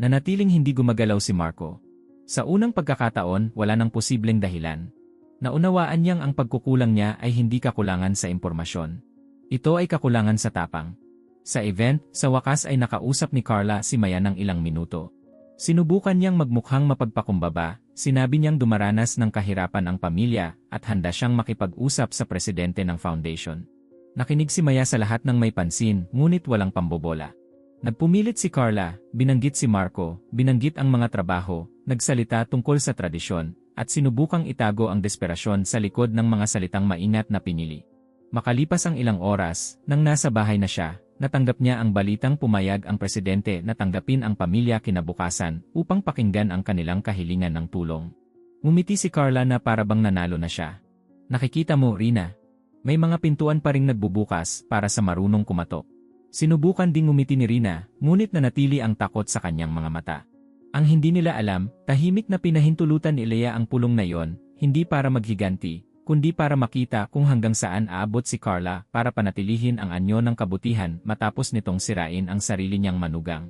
Nanatiling hindi gumagalaw si Marco. Sa unang pagkakataon, wala nang posibleng dahilan. Naunawaan niyang ang pagkukulang niya ay hindi kakulangan sa impormasyon. Ito ay kakulangan sa tapang. Sa event, sa wakas ay nakausap ni Carla si Maya ng ilang minuto. Sinubukan niyang magmukhang mapagpakumbaba, sinabi niyang dumaranas ng kahirapan ang pamilya at handa siyang makipag-usap sa presidente ng foundation. Nakinig si Maya sa lahat ng may pansin, ngunit walang pambobola. Nagpumilit si Carla, binanggit si Marco, binanggit ang mga trabaho, nagsalita tungkol sa tradisyon, at sinubukang itago ang desperasyon sa likod ng mga salitang maingat na pinili. Makalipas ang ilang oras, nang nasa bahay na siya, natanggap niya ang balitang pumayag ang presidente na tanggapin ang pamilya kinabukasan upang pakinggan ang kanilang kahilingan ng tulong. Ngumiti si Carla na parabang nanalo na siya. Nakikita mo, Rina? May mga pintuan pa ring nagbubukas para sa marunong kumatok. Sinubukan ding ngumiti ni Rina, ngunit nanatili ang takot sa kanyang mga mata. Ang hindi nila alam, tahimik na pinahintulutan ni Leia ang pulong na iyon, hindi para maghiganti, kundi para makita kung hanggang saan aabot si Carla para panatilihin ang anyo ng kabutihan matapos nitong sirain ang sarili niyang manugang.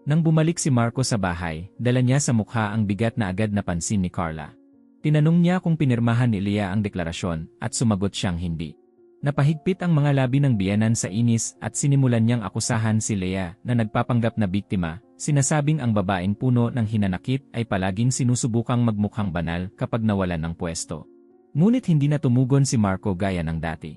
Nang bumalik si Marco sa bahay, dala niya sa mukha ang bigat na agad napansin ni Carla. Tinanong niya kung pinirmahan ni Leia ang deklarasyon at sumagot siyang hindi. Napahigpit ang mga labi ng biyenan sa inis at sinimulan niyang akusahan si Leia na nagpapanggap na biktima, sinasabing ang babaeng puno ng hinanakit ay palaging sinusubukang magmukhang banal kapag nawalan ng pwesto. Ngunit hindi na tumugon si Marco gaya ng dati.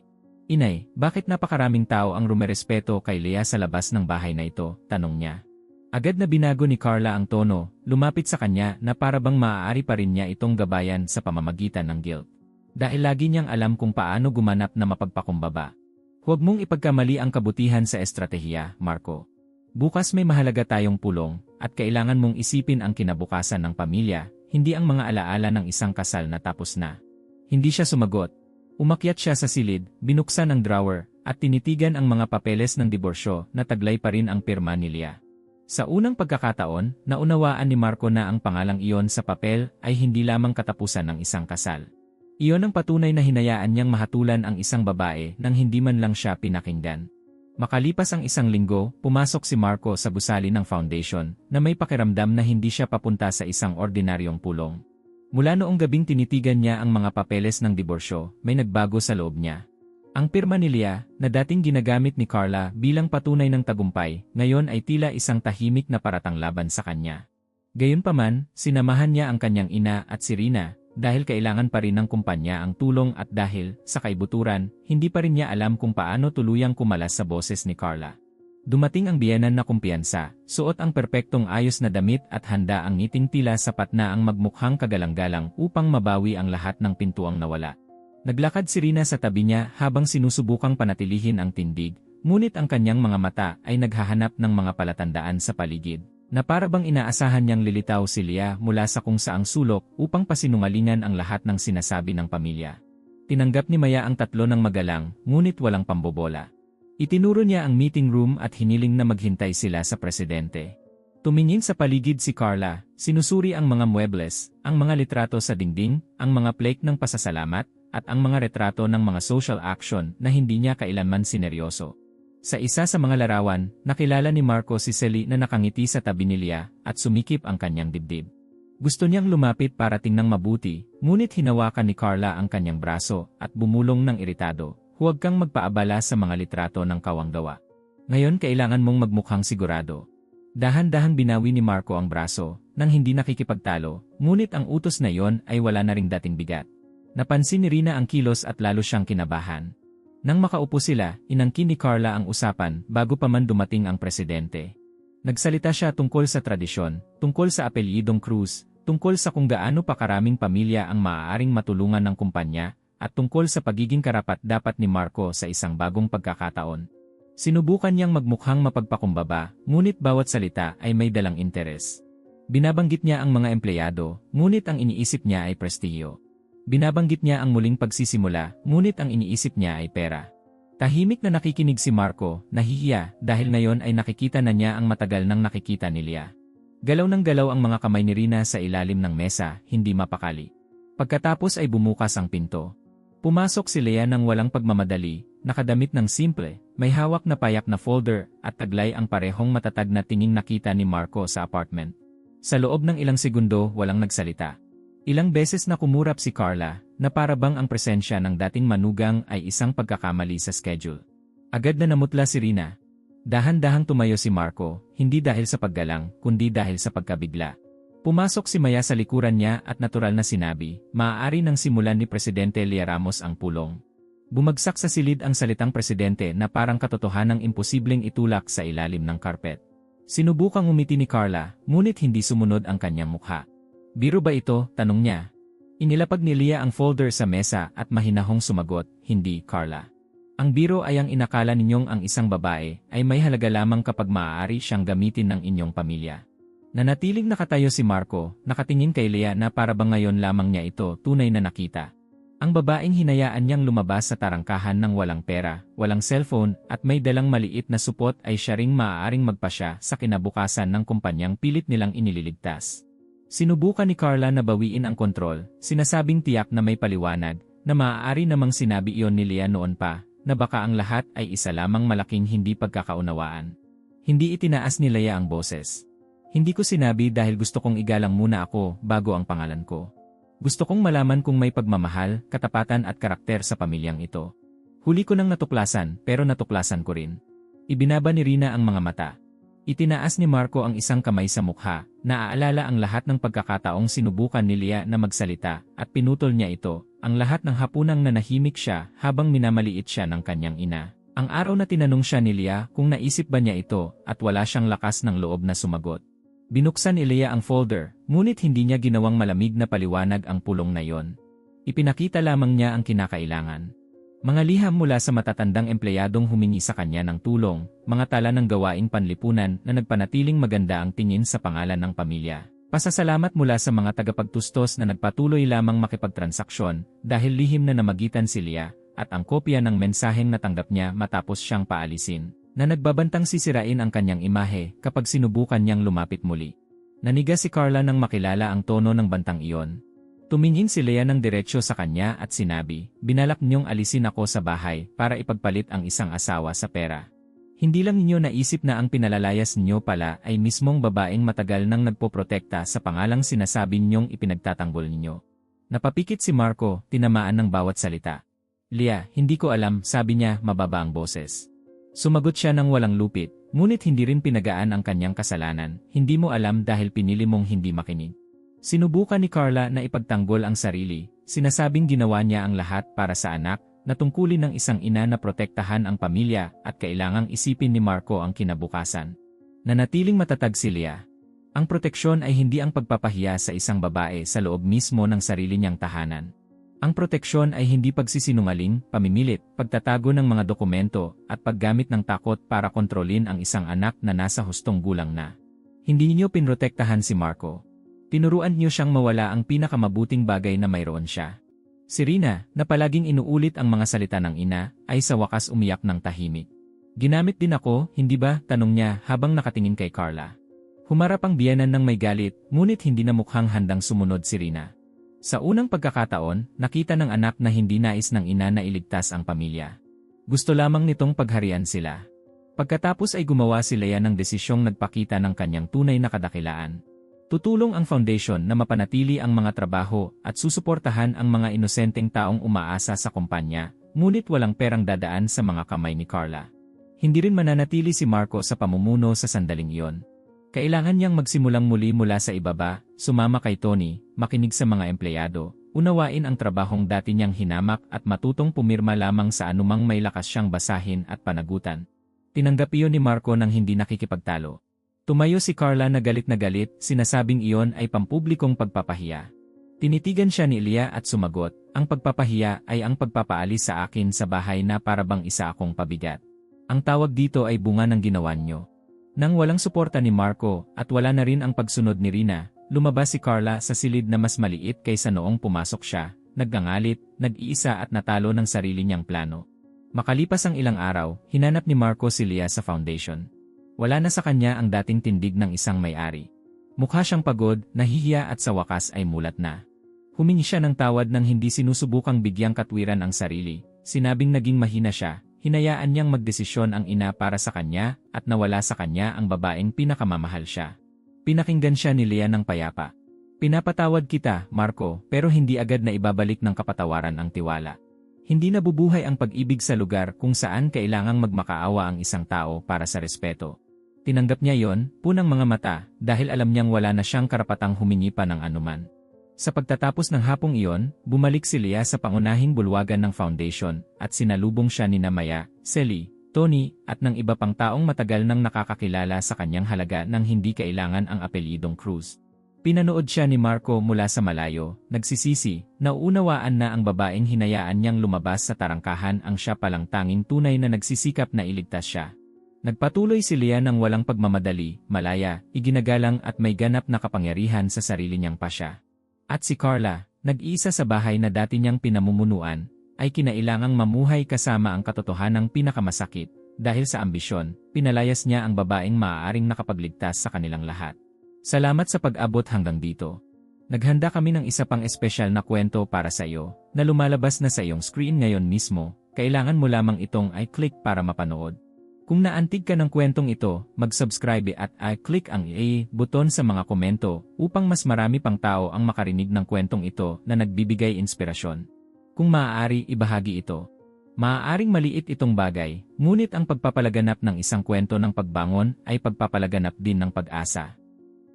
Inay, bakit napakaraming tao ang rumerespeto kay Leia sa labas ng bahay na ito? Tanong niya. Agad na binago ni Carla ang tono, lumapit sa kanya na parabang maaari pa rin niya itong gabayan sa pamamagitan ng guilt. Dahil lagi niyang alam kung paano gumanap na mapagpakumbaba. Huwag mong ipagkamali ang kabutihan sa estratehiya, Marco. Bukas may mahalaga tayong pulong, at kailangan mong isipin ang kinabukasan ng pamilya, hindi ang mga alaala ng isang kasal na tapos na. Hindi siya sumagot. Umakyat siya sa silid, binuksan ang drawer, at tinitigan ang mga papeles ng diborsyo na taglay pa rin ang pirma ni Leia. Sa unang pagkakataon, naunawaan ni Marco na ang pangalang iyon sa papel ay hindi lamang katapusan ng isang kasal. Iyon ang patunay na hinayaan niyang mahatulan ang isang babae nang hindi man lang siya pinakinggan. Makalipas ang isang linggo, pumasok si Marco sa gusali ng foundation na may pakiramdam na hindi siya papunta sa isang ordinaryong pulong. Mula noong gabing tinitigan niya ang mga papeles ng diborsyo, may nagbago sa loob niya. Ang pirma ni Leia, na dating ginagamit ni Carla bilang patunay ng tagumpay, ngayon ay tila isang tahimik na paratang laban sa kanya. Gayunpaman, sinamahan niya ang kanyang ina at si Rina, dahil kailangan pa rin ng kumpanya ang tulong at dahil, sa kaibuturan, hindi pa rin niya alam kung paano tuluyang kumalas sa boses ni Carla. Dumating ang biyenan na kumpiyansa, suot ang perpektong ayos na damit at handa ang ngiting tila sapat na ang magmukhang kagalang-galang upang mabawi ang lahat ng pintuang nawala. Naglakad si Rina sa tabi niya habang sinusubukang panatilihin ang tindig, ngunit ang kanyang mga mata ay naghahanap ng mga palatandaan sa paligid, na para bang inaasahan niyang lilitaw si Leia mula sa kung saang sulok upang pasinungalingan ang lahat ng sinasabi ng pamilya. Tinanggap ni Maya ang tatlo ng magalang, ngunit walang pambobola. Itinuro niya ang meeting room at hiniling na maghintay sila sa presidente. Tumingin sa paligid si Carla, sinusuri ang mga muebles, ang mga litrato sa dingding, ang mga plaque ng pasasalamat, at ang mga retrato ng mga social action na hindi niya kailanman sineryoso. Sa isa sa mga larawan, nakilala ni Marco si Sally na nakangiti sa tabi ni Leia at sumikip ang kanyang dibdib. Gusto niyang lumapit para tingnan mabuti, ngunit hinawakan ni Carla ang kanyang braso at bumulong ng iritado, huwag kang magpaabala sa mga litrato ng kawanggawa. Ngayon kailangan mong magmukhang sigurado. Dahan-dahang binawi ni Marco ang braso, nang hindi nakikipagtalo, ngunit ang utos na iyon ay wala na ring dating bigat. Napansin ni Rina ang kilos at lalo siyang kinabahan. Nang makaupo sila, inangkin ni Carla ang usapan bago pa man dumating ang presidente. Nagsalita siya tungkol sa tradisyon, tungkol sa apelyidong Cruz, tungkol sa kung gaano pa karaming pamilya ang maaaring matulungan ng kumpanya, at tungkol sa pagiging karapat-dapat ni Marco sa isang bagong pagkakataon. Sinubukan niyang magmukhang mapagpakumbaba, ngunit bawat salita ay may dalang interes. Binabanggit niya ang mga empleyado, ngunit ang iniisip niya ay prestihiyo. Binabanggit niya ang muling pagsisimula, ngunit ang iniisip niya ay pera. Tahimik na nakikinig si Marco, nahihiya dahil ngayon ay nakikita na niya ang matagal nang nakikita ni Leia. Galaw ng galaw ang mga kamay ni Rina sa ilalim ng mesa, hindi mapakali. Pagkatapos ay bumukas ang pinto. Pumasok si Leia nang walang pagmamadali, nakadamit ng simple, may hawak na payak na folder at taglay ang parehong matatag na tinging nakita ni Marco sa apartment. Sa loob ng ilang segundo walang nagsalita. Ilang beses na kumurap si Carla, na para bang ang presensya ng dating manugang ay isang pagkakamali sa schedule. Agad na namutla si Rina. Dahan-dahang tumayo si Marco, hindi dahil sa paggalang, kundi dahil sa pagkabigla. Pumasok si Maya sa likuran niya at natural na sinabi, maaari nang simulan ni Presidente Leia Ramos ang pulong. Bumagsak sa silid ang salitang presidente na parang katotohanang imposibleng itulak sa ilalim ng karpet. Sinubukang umiti ni Carla, ngunit hindi sumunod ang kanyang mukha. Biro ba ito? Tanong niya. Inilapag ni Leia ang folder sa mesa at mahinahong sumagot, hindi, Carla. Ang biro ay ang inakala ninyong ang isang babae ay may halaga lamang kapag maaari siyang gamitin ng inyong pamilya. Nanatiling nakatayo si Marco, nakatingin kay Leia na para bang ngayon lamang niya ito tunay na nakita. Ang babaeng hinayaan niyang lumabas sa tarangkahan ng walang pera, walang cellphone, at may dalang maliit na supot ay siya ring maaaring magpasya sa kinabukasan ng kumpanyang pilit nilang iniligtas. Sinubukan ni Carla na bawiin ang kontrol, sinasabing tiyak na may paliwanag, na maaari namang sinabi iyon ni Leah noon pa, na baka ang lahat ay isa lamang malaking hindi pagkakaunawaan. Hindi itinaas ni Leah ang boses. Hindi ko sinabi dahil gusto kong igalang muna ako bago ang pangalan ko. Gusto kong malaman kung may pagmamahal, katapatan at karakter sa pamilyang ito. Huli ko nang natuklasan, pero natuklasan ko rin. Ibinaba ni Rina ang mga mata. Itinaas ni Marco ang isang kamay sa mukha, naaalala ang lahat ng pagkakataong sinubukan ni Leah na magsalita, at pinutol niya ito, ang lahat ng hapunang nanahimik siya habang minamaliit siya ng kanyang ina. Ang araw na tinanong siya ni Leah kung naisip ba niya ito, at wala siyang lakas ng loob na sumagot. Binuksan ni Leah ang folder, ngunit hindi niya ginawang malamig na paliwanag ang pulong na yon. Ipinakita lamang niya ang kinakailangan. Mga liham mula sa matatandang empleyadong humingi sa kanya ng tulong, mga tala ng gawaing panlipunan na nagpanatiling maganda ang tingin sa pangalan ng pamilya. Pasasalamat mula sa mga tagapagtustos na nagpatuloy lamang makipagtransaksyon dahil lihim na namagitan si Leah, at ang kopya ng mensaheng natanggap niya matapos siyang paalisin, na nagbabantang sisirain ang kanyang imahe kapag sinubukan niyang lumapit muli. Naniga si Carla nang makilala ang tono ng bantang iyon. Tumingin si Leah ng diretsyo sa kanya at sinabi, "Binalak niyong alisin ako sa bahay para ipagpalit ang isang asawa sa pera. Hindi lang ninyo naisip na ang pinalalayas niyo pala ay mismong babaeng matagal nang nagpoprotekta sa pangalang sinasabi niyong ipinagtatanggol ninyo." Napapikit si Marco, tinamaan ng bawat salita. "Leah, hindi ko alam," sabi niya, mababa ang boses. Sumagot siya ng walang lupit, ngunit hindi rin pinagaan ang kanyang kasalanan. "Hindi mo alam dahil pinili mong hindi makinig." Sinubukan ni Carla na ipagtanggol ang sarili, sinasabing ginawa niya ang lahat para sa anak, na tungkulin ng isang ina na protektahan ang pamilya at kailangang isipin ni Marco ang kinabukasan. Nanatiling matatag si Leah. Ang proteksyon ay hindi ang pagpapahiya sa isang babae sa loob mismo ng sarili niyang tahanan. Ang proteksyon ay hindi pagsisinungaling, pamimilit, pagtatago ng mga dokumento, at paggamit ng takot para kontrolin ang isang anak na nasa hustong gulang na. Hindi niyo pinrotektahan si Marco. Tinuruan niyo siyang mawala ang pinakamabuting bagay na mayroon siya. Si Rina, na palaging inuulit ang mga salita ng ina, ay sa wakas umiyak ng tahimik. "Ginamit din ako, hindi ba?" tanong niya habang nakatingin kay Carla. Humarap ang biyenan ng may galit, ngunit hindi na mukhang handang sumunod si Rina. Sa unang pagkakataon, nakita ng anak na hindi nais ng ina na iligtas ang pamilya. Gusto lamang nitong pagharian sila. Pagkatapos ay gumawa si Leah ng desisyong nagpakita ng kanyang tunay na kadakilaan. Tutulong ang foundation na mapanatili ang mga trabaho at susuportahan ang mga inosenteng taong umaasa sa kumpanya, ngunit walang perang dadaan sa mga kamay ni Carla. Hindi rin mananatili si Marco sa pamumuno sa sandaling iyon. Kailangan niyang magsimulang muli mula sa ibaba, sumama kay Tony, makinig sa mga empleyado, unawain ang trabahong dati niyang hinamak at matutong pumirma lamang sa anumang may lakas siyang basahin at panagutan. Tinanggap iyon ni Marco nang hindi nakikipagtalo. Tumayo si Carla na galit, sinasabing iyon ay pampublikong pagpapahiya. Tinitigan siya ni Leah at sumagot, "Ang pagpapahiya ay ang pagpapaalis sa akin sa bahay na parabang isa akong pabigat. Ang tawag dito ay bunga ng ginawa niyo." Nang walang suporta ni Marco at wala na rin ang pagsunod ni Rina, lumabas si Carla sa silid na mas maliit kaysa noong pumasok siya, naggangalit, nag-iisa at natalo ng sarili niyang plano. Makalipas ang ilang araw, hinanap ni Marco si Leah sa foundation. Wala na sa kanya ang dating tindig ng isang may-ari. Mukha siyang pagod, nahihiya at sa wakas ay mulat na. Humingi siya ng tawad nang hindi sinusubukang bigyang katwiran ang sarili, sinabing naging mahina siya. Hinayaan niyang magdesisyon ang ina para sa kanya at nawala sa kanya ang babaeng pinakamamahal siya. Pinakinggan siya ni Leah ng payapa. "Pinapatawad kita, Marco, pero hindi agad na ibabalik ng kapatawaran ang tiwala. Hindi nabubuhay ang pag-ibig sa lugar kung saan kailangang magmakaawa ang isang tao para sa respeto." Tinanggap niya yon, punang mga mata, dahil alam niyang wala na siyang karapatang humingi pa ng anuman. Sa pagtatapos ng hapong iyon, bumalik si Leah sa pangunahing bulwagan ng foundation at sinalubong siya ni Maya, Sally, Tony at ng iba pang taong matagal nang nakakakilala sa kanyang halaga nang hindi kailangan ang apelyidong Cruz. Pinanood siya ni Marco mula sa malayo, nagsisisi, nauunawaan na ang babaeng hinayaan niyang lumabas sa tarangkahan ang siya palang tanging tunay na nagsisikap na iligtas siya. Nagpatuloy si Leah ng walang pagmamadali, malaya, iginagalang at may ganap na kapangyarihan sa sarili niyang pasya. At si Carla, Nag-iisa sa bahay na dati niyang pinamumunuan, ay kinailangang mamuhay kasama ang katotohanang pinakamasakit. Dahil sa ambisyon, pinalayas niya ang babaeng maaaring nakapagligtas sa kanilang lahat. Salamat sa pag-abot hanggang dito. Naghanda kami ng isa pang espesyal na kwento para sa iyo, na lumalabas na sa iyong screen ngayon mismo. Kailangan mo lamang itong i-click para mapanood. Kung naantig ka ng kwentong ito, mag-subscribe at i-click ang buton sa mga komento upang mas marami pang tao ang makarinig ng kwentong ito na nagbibigay inspirasyon. Kung maaari, ibahagi ito. Maaaring maliit itong bagay, ngunit ang pagpapalaganap ng isang kwento ng pagbangon ay pagpapalaganap din ng pag-asa.